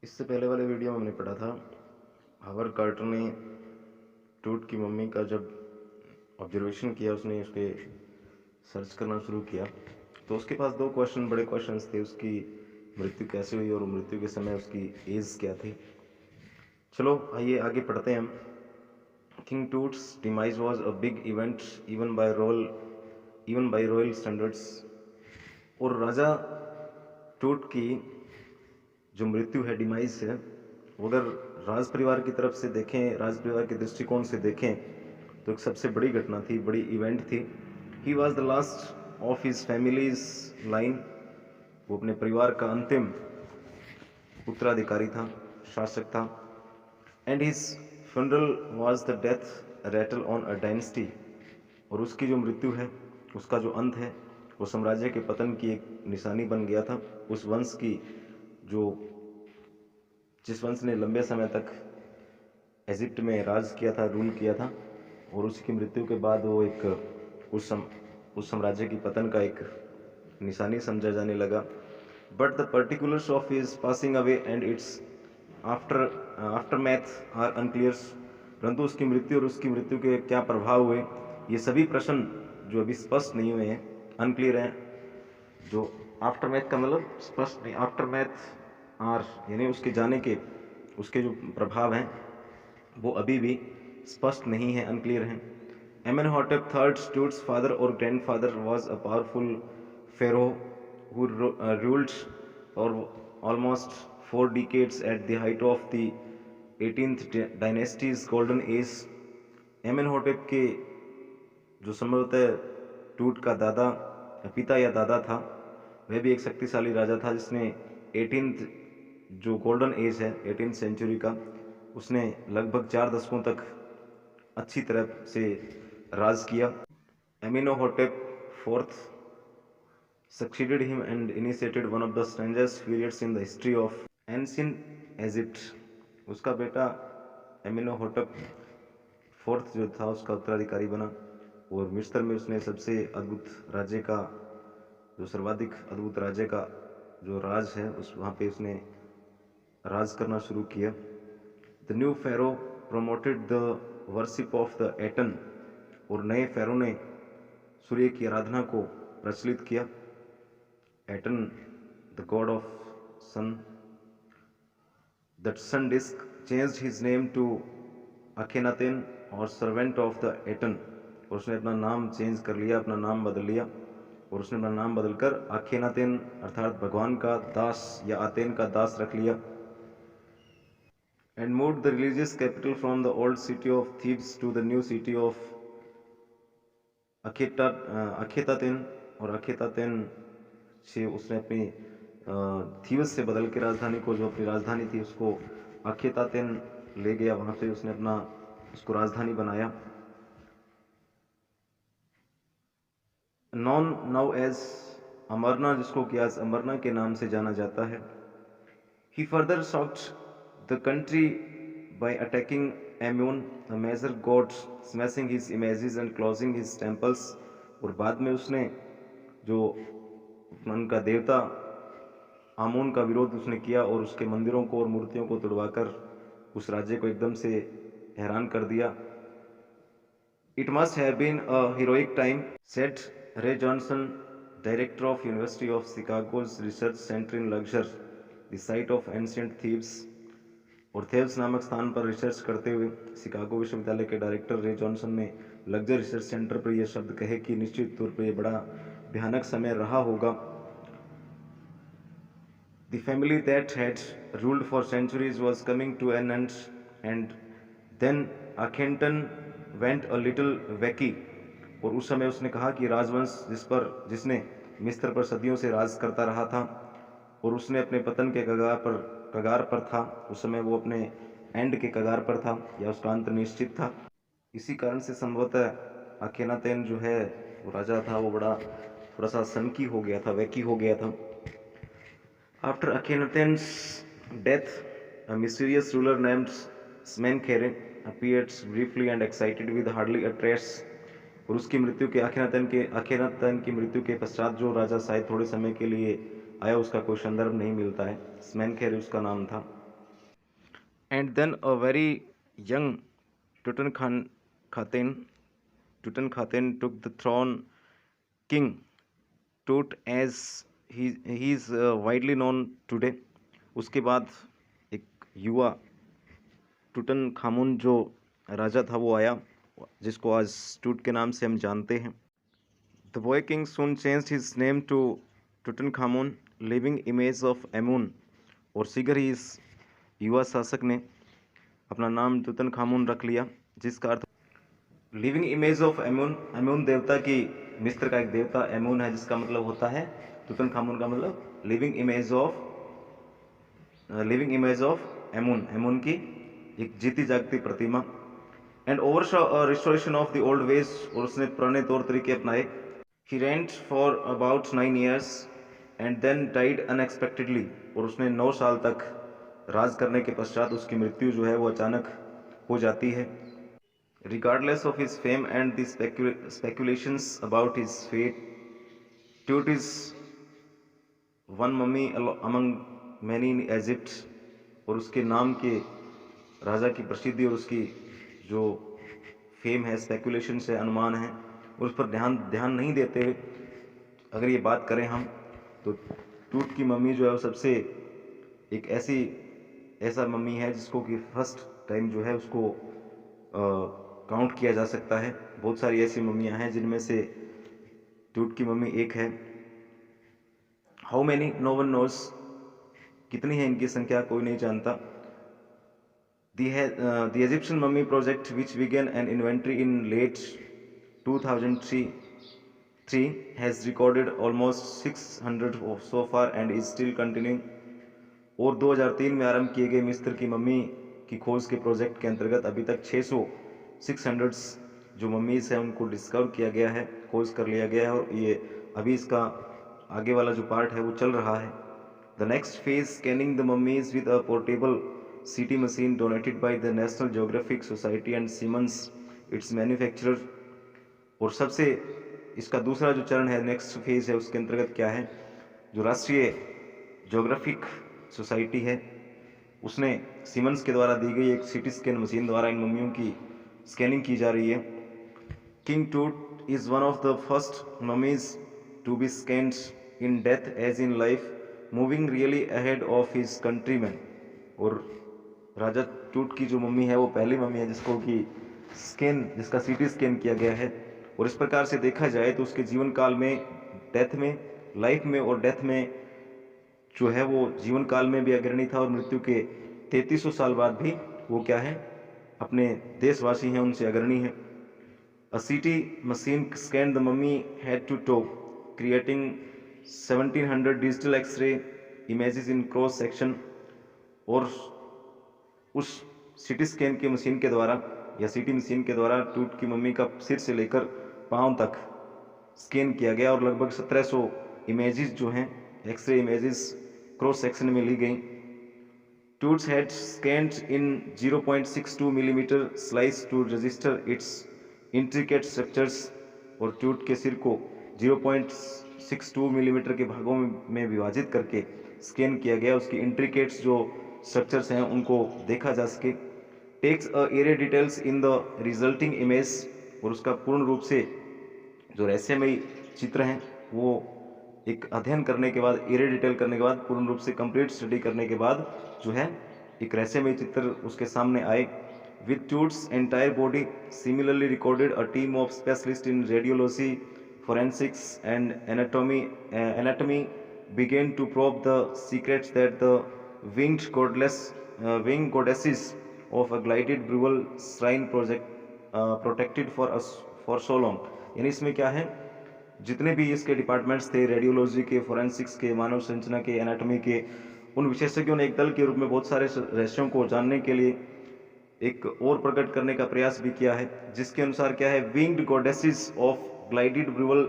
इससे पहले वाले वीडियो में हमने पढ़ा था हावर्ड कार्टर ने टूट की मम्मी का जब ऑब्जर्वेशन किया, उसने उस पर सर्च करना शुरू किया तो उसके पास दो बड़े क्वेश्चंस थे। उसकी मृत्यु कैसे हुई और मृत्यु के समय उसकी एज क्या थी। चलो आइए आगे पढ़ते हैं हम। King Toots demise was a big event even bye royal standards. और राजा टूट की जो मृत्यु है, डिमाइज है, वो अगर राज परिवार की तरफ से देखें, राज परिवार के दृष्टिकोण से देखें तो एक सबसे बड़ी घटना थी, बड़ी इवेंट थी। He was the last of his families line. वो अपने परिवार का अंतिम उत्तराधिकारी था, शासक था। And his funeral was the death rattle on a dynasty. और उसकी जो मृत्यु है, उसका जो अंत है, वो साम्राज्य के पतन की एक निशानी बन गया था। उस वंश की जो जिस वंश ने लंबे समय तक इजिप्ट में राज किया था, रूल किया था, और उसकी मृत्यु के बाद वो एक उस साम्राज्य की पतन का एक निशानी समझा जाने लगा। But the particulars of his passing away and its aftermath are unclear. परंतु उसकी मृत्यु और उसकी मृत्यु के क्या प्रभाव हुए, ये सभी प्रश्न जो अभी स्पष्ट नहीं हुए हैं, अनक्लियर हैं। जो आफ्टर मैथ का मतलब स्पष्ट नहीं, आफ्टर मैथ आर यानी उसके जाने के उसके जो प्रभाव हैं वो अभी भी स्पष्ट नहीं है, अनक्लियर हैं। एमेनहॉटेप थर्ड टूट्स फादर और grandfather was a powerful pharaoh who ruled for almost 4 decades at the height of the 18th dynasty's golden age। एमेनहॉटेप के जो संभवतः टूट का दादा पिता या दादा था, वह भी एक शक्तिशाली राजा था जिसने 18th जो गोल्डन एज है 18th सेंचुरी का, उसने लगभग 4 दशकों तक अच्छी तरह से राज किया। एमेनहॉटेप fourth succeeded him and initiated one of the strangest periods in the history of ancient Egypt। उसका बेटा एमेनहॉटेप फोर्थ जो था उसका उत्तराधिकारी बना, और मिस्र में उसने सबसे अद्भुत राज्य का जो सर्वाधिक अद्भुत राज्य का जो राज है उस वहाँ पे उसने राज करना शुरू किया। The new pharaoh promoted the worship of the Aten. और नए फेरो ने सूर्य की आराधना को प्रचलित किया। Aten the god of sun. That sun disc changed his name to Akhenaten और सर्वेंट ऑफ द एटन। और उसने अपना नाम चेंज कर लिया, अपना नाम बदल लिया, और उसने अपना नाम बदलकर अखेनातेन अर्थात भगवान का दास या आतेन का दास रख लिया। And moved the religious capital from the old city of Thebes to the new city of Akhetaten. और अखेतातेन से उसने अपनी थीवस से बदल के राजधानी को, जो अपनी राजधानी थी उसको अखेतातेन ले गया, वहाँ पे उसने अपना उसको राजधानी बनाया। नॉन नाउ एज अमरना, जिसको कि आज अमरना के नाम से जाना जाता है। He further shocked the country by attacking Amun the major god, smashing his images and closing his temples. और बाद में उसने जो उनका देवता आमोन का विरोध उसने किया और उसके मंदिरों को और मूर्तियों को तोड़वाकर उस राज्य को एकदम से हैरान कर दिया। It must have been a heroic time, said Ray Johnson, director of University of Chicago's research centre in Luxor, the site of ancient Thebes. और थेब्स नामक स्थान पर रिसर्च करते हुए शिकागो विश्वविद्यालय के डायरेक्टर रे जॉनसन ने लग्जर रिसर्च सेंटर पर यह शब्द कहे कि निश्चित तौर पर यह बड़ा भयानक समय रहा होगा। The family that had ruled for centuries was coming to an end, and then Akhenaten went a little wacky। और उस समय उसने कहा कि राजवंश जिसने मिस्र पर सदियों से राज करता रहा था और उसने अपने पतन के कगार पर था, उस समय वो अपने एंड के कगार पर था या उसका अंत निश्चित था। इसी कारण से संभवतः अखेनातेन जो है वो राजा था, वो बड़ा थोड़ा सा सनकी हो गया था, वैकी हो गया था। After Akhenaten's death, a mysterious ruler named Smenkheren appeared briefly and excited with hardly a trace। और उसकी मृत्यु के अखेनातेन की मृत्यु के पश्चात जो राजा शायद थोड़े समय के लिए आया, उसका कोई संदर्भ नहीं मिलता है। स्मेनखेर उसका नाम था। and then a very young Tutankhaten took the throne. King Tut as he is widely known today. उसके बाद एक युवा टूटन खामुन जो राजा था वो आया, जिसको आज टूट के नाम से हम जानते हैं. The boy king soon changed his name to Tutankhamun, living image of Amun. और शीघ्र ही इस युवा शासक ने अपना नाम तुतनखामुन रख लिया, जिसका अर्थ लिविंग इमेज ऑफ एमून. एमून देवता की, मिस्र का एक देवता एमून है, जिसका मतलब होता है, तुतनखामुन का मतलब living image of Amun. Amun की एक जीती जागती प्रतिमा. And over restoration of the old ways, और उसने पुराने तौर तरीके अपनाए. He reigned for about 9 years and then died unexpectedly. और उसने 9 साल तक राज करने के पश्चात उसकी मृत्यु जो है वो अचानक हो जाती है. Regardless of his fame and the speculations about his fate, Tut is one mummy among many in Egypt. और उसके नाम के राजा की प्रसिद्धि और उसकी जो फेम है, स्पेकुलेशन है, अनुमान है, उस पर ध्यान नहीं देते. अगर ये बात करें हम, तो टूट की मम्मी जो है वो सबसे एक ऐसा मम्मी है जिसको कि फर्स्ट टाइम जो है उसको काउंट किया जा सकता है. बहुत सारी ऐसी मम्मियाँ हैं जिनमें से टूट की मम्मी एक है. How many no one knows. कितनी है इनकी संख्या कोई नहीं जानता. The Egyptian mummy project, which began an inventory in late 2003, has recorded almost 600 so far and is still continuing. और 2003 में आरंभ किए गए मिस्र की मम्मी की खोज के प्रोजेक्ट के अंतर्गत अभी तक 600 जो मम्मीज हैं उनको डिस्कवर किया गया है, खोज कर लिया गया है, और ये अभी इसका आगे वाला जो पार्ट है वो चल रहा है. The next phase, scanning the mummies with a portable CT machine donated by the national geographic society and Siemens it's manufacturer. और सबसे इसका दूसरा जो चरण है, नेक्स्ट फेज है, उसके अंतर्गत क्या है, जो राष्ट्रीय ज्योग्राफिक सोसाइटी है उसने सीमंस के द्वारा दी गई एक CT स्कैन मशीन द्वारा इन मम्मियों की स्कैनिंग की जा रही है. King Tut is one of the first mummies to be scanned in death as in life, moving really ahead of his countryman. और राजा टूट की जो मम्मी है वो पहली मम्मी है जिसका CT स्कैन किया गया है. और इस प्रकार से देखा जाए तो उसके जीवन काल में, डेथ में, लाइफ में और डेथ में जो है वो जीवन काल में भी अग्रणी था, और मृत्यु के 3300 साल बाद भी वो क्या है, अपने देशवासी हैं उनसे अग्रणी है. A CT machine scanned the mummy head to toe, creating 1700 digital X-ray images in cross section. और उस CT स्कैन की मशीन के द्वारा या CT मशीन के द्वारा टूट की मम्मी का सिर से लेकर पांव तक स्कैन किया गया, और लगभग 1700 इमेजेस जो हैं, एक्सरे इमेजेस क्रॉस सेक्शन में ली गई. Tut's head scanned in 0.62 millimetre slice to register its intricate structures. और टूट के सिर को 0.62 मिलीमीटर के भागों में विभाजित करके स्कैन किया गया, उसकी इंट्रिकेट्स जो स्ट्रक्चर्स हैं उनको देखा जा सके. Takes a area details in the resulting image. और उसका पूर्ण रूप से जो रहस्यमयी चित्र हैं वो एक अध्ययन करने के बाद, एरिया डिटेल करने के बाद, पूर्ण रूप से कंप्लीट स्टडी करने के बाद जो है एक रहस्यमयी चित्र उसके सामने आए. With Toots entire body similarly recorded a team of specialist in radiology, forensics and anatomy began to probe the secrets that the winged goddesses of a glided burial shrine protected for so long. यानी इसमें क्या है, जितने भी इसके departments थे, radiology के, forensics के, मानव संरचना के, एनाटॉमी के, उन विशेषज्ञों ने एक दल के रूप में बहुत सारे रहस्यों को जानने के लिए एक और प्रकट करने का प्रयास भी किया है, जिसके अनुसार क्या है, winged goddesses of gilded burial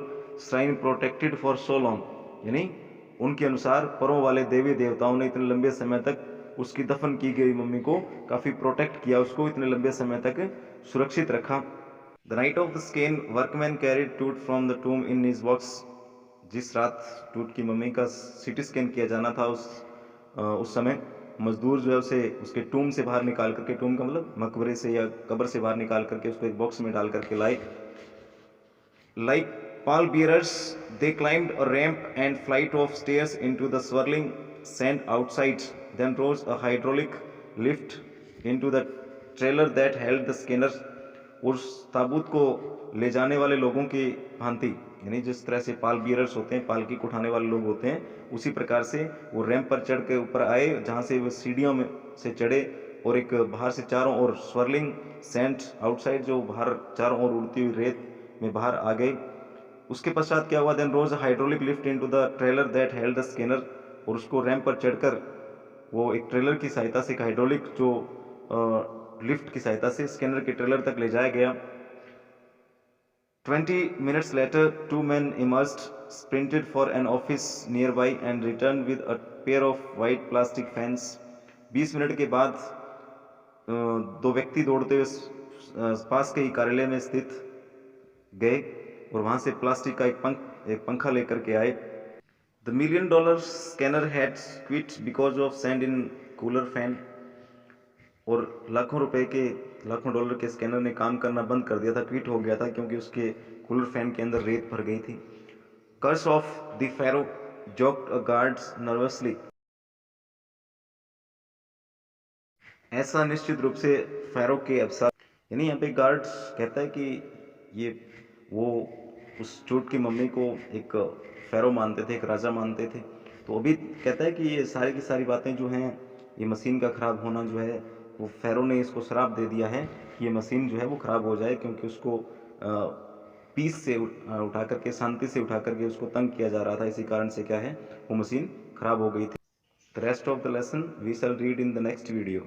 shrine protected for so long. यानी उनके अनुसार परों वाले देवी देवताओं ने इतने लंबे समय तक उसकी दफन की गई मम्मी को काफी प्रोटेक्ट किया, उसको इतने लंबे समय तक सुरक्षित रखा. The night of the scan workmen carried Tut from the tomb in his box. जिस रात टूट की मम्मी का CT स्कैन किया जाना था उस समय मजदूर जो है उसे उसके टूम से बाहर निकाल करके, टूम का मतलब मकबरे से या कब्र से बाहर निकाल करके उसको एक बॉक्स में डाल करके लाए. Like pallbearers, they climbed a ramp and flight of stairs into the swirling sand outside, then rose a hydraulic lift into the trailer that held the scanner. उस ताबूत को ले जाने वाले लोगों की भांति, यानी जिस तरह से पाल बियरर्स होते हैं, पालकी को उठाने वाले लोग होते हैं, उसी प्रकार से वो रैंप पर चढ़ के ऊपर आए, जहाँ से वो सीढ़ियों में से चढ़े और एक बाहर से चारों ओर स्वर्लिंग सैंड आउटसाइड, जो बाहर चारों ओर उड़ती हुई रेत में बाहर आ गए. उसके पश्चात क्या हुआ, then rose hydraulic lift into the trailer that held the scanner, और उसको रैंप पर चढ़कर वो एक ट्रेलर की सहायता से, एक हाइड्रोलिक जो लिफ्ट की सहायता से स्कैनर के ट्रेलर तक ले जाया गया. 20 minutes later, two men emerged, sprinted for an office nearby and returned with a pair of white plastic fans. 20 minute के बाद दो व्यक्ति दौड़ते हुए पास के ही कार्यालय में स्थित गए और वहां से प्लास्टिक का एक पंखा लेकर के आए. The $1 million scanner had quit because of sand in cooler fan. और लाखों डॉलर के स्कैनर ने काम करना बंद कर दिया था, ट्वीट हो गया था, क्योंकि उसके कूलर फैन के अंदर रेत भर गई थी. Curse of the pharaoh, joked a guards nervously. ऐसा निश्चित रूप से फेरो के अवसर, यानी यहाँ पे गार्ड्स कहता है कि ये वो उस चोट की मम्मी को एक फेरो मानते थे, एक राजा मानते थे. तो अभी कहता है कि ये सारी की सारी बातें जो हैं, ये मशीन का ख़राब होना जो है, वो फेरो ने इसको श्राप दे दिया है कि ये मशीन जो है वो ख़राब हो जाए, क्योंकि उसको पीस से उठा करके, शांति से उठा करके उसको तंग किया जा रहा था. इसी कारण से क्या है, वो मशीन ख़राब हो गई थी. The rest of the lesson we shall read in the next video.